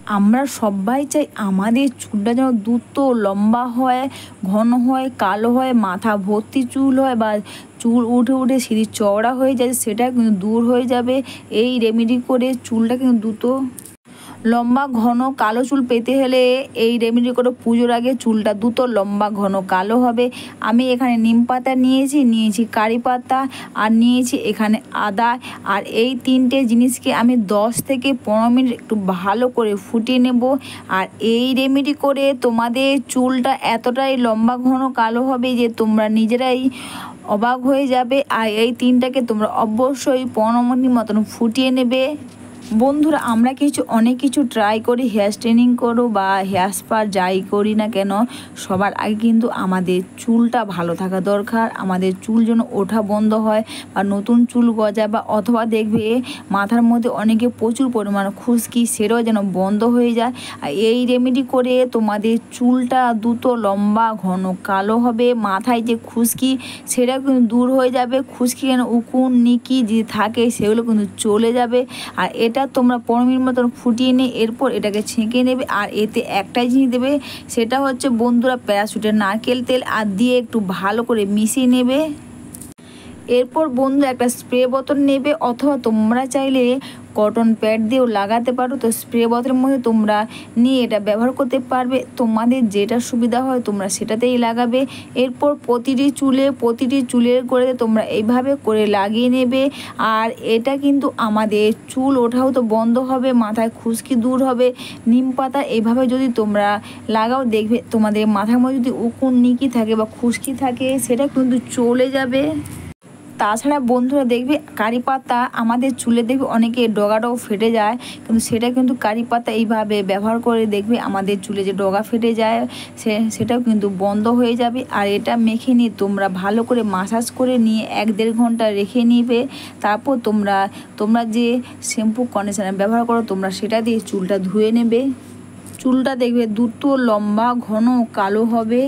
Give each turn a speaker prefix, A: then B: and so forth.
A: আমরা সবাই চাই আমাদের চুলটা যেন দ্রুত লম্বা হয়, ঘন হয়, কালো হয়, মাথা ভর্তি চুল হয়, বা চুল উঠে উঠে সিঁড়ি চওড়া হয়ে যায়, সেটা কিন্তু দূর হয়ে যাবে এই রেমেডি করে। চুলটা কিন্তু দ্রুত লম্বা ঘন কালো চুল পেতে হলে এই রেমেডি করে পুজোর আগে চুলটা দ্রুত লম্বা ঘন কালো হবে। আমি এখানে নিম পাতা নিয়েছি কারি পাতা, আর নিয়েছি এখানে আদা। আর এই তিনটে জিনিসকে আমি 10 থেকে 15 মিনিট একটু ভালো করে ফুটিয়ে নেব। আর এই রেমেডি করে তোমাদের চুলটা এতটাই লম্বা ঘন কালো হবে যে তোমরা নিজেরাই অবাক হয়ে যাবে। আর এই তিনটাকে তোমরা অবশ্যই 15 মিনিট মতন ফুটিয়ে নেবে। বন্ধুরা, আমরা অনেক কিছু ট্রাই করি, হেয়ার স্ট্রেনিং করো বা হেয়ার স্পা যাই করি না কেন, সবার আগে কিন্তু আমাদের চুলটা ভালো থাকা দরকার। আমাদের চুল যেন ওঠা বন্ধ হয় বা নতুন চুল গজায়, বা অথবা দেখবে মাথার মধ্যে অনেকে প্রচুর পরিমাণ খুশকি, সেটাও যেন বন্ধ হয়ে যায়। আর এই রেমেডি করে তোমাদের চুলটা দ্রুত লম্বা ঘন কালো হবে। মাথায় যে খুশকি সেটা কিন্তু দূর হয়ে যাবে। খুশকি যেন উকুন নিকি যে থাকে সেগুলো কিন্তু চলে যাবে। আর এটা তোমরা 15 মিনিট মতন ফুটিয়ে নিয়ে এরপর এটাকে ছেঁকে নেবে। আর এতে একটাই জিনিস দেবে, সেটা হচ্ছে বন্ধুরা প্যারাশুটের নারকেল তেল, আর দিয়ে একটু ভালো করে মিশিয়ে নেবে। এরপর বন্ধু একটা স্প্রে বোতল নেবে, অথবা তোমরা চাইলে কটন প্যাড দিয়েও লাগাতে পারো। তো স্প্রে বোতলের মধ্যে তোমরা নিয়ে এটা ব্যবহার করতে পারবে। তোমাদের যেটা সুবিধা হয় তোমরা সেটাতেই লাগাবে। এরপর প্রতিটি চুলের করে তোমরা এইভাবে করে লাগিয়ে নেবে। আর এটা কিন্তু আমাদের চুল ওঠাও তো বন্ধ হবে, মাথায় খুশকি দূর হবে। নিম পাতা এইভাবে যদি তোমরা লাগাও, দেখবে তোমাদের মাথার মধ্যে যদি উকুন নিকি থাকে বা খুশকি থাকে সেটা কিন্তু চলে যাবে। তাছাড়া বন্ধুরা দেখবে কারি পাতা আমাদের চুলে দেখবে অনেকে ডগাটাও ফেটে যায়, কিন্তু সেটা কিন্তু কারি পাতা এইভাবে ব্যবহার করে দেখবে আমাদের চুলে যে ডগা ফেটে যায় সেটাও কিন্তু বন্ধ হয়ে যাবে। আর এটা মেখে নিয়ে তোমরা ভালো করে মাসাজ করে নিয়ে 1-1.5 ঘন্টা রেখে নিবে। তারপর তোমরা যে শ্যাম্পু কন্ডিশনার ব্যবহার করো তোমরা সেটা দিয়ে চুলটা ধুয়ে নেবে। চুলটা দেখবে দ্রুত লম্বা ঘন কালো হবে।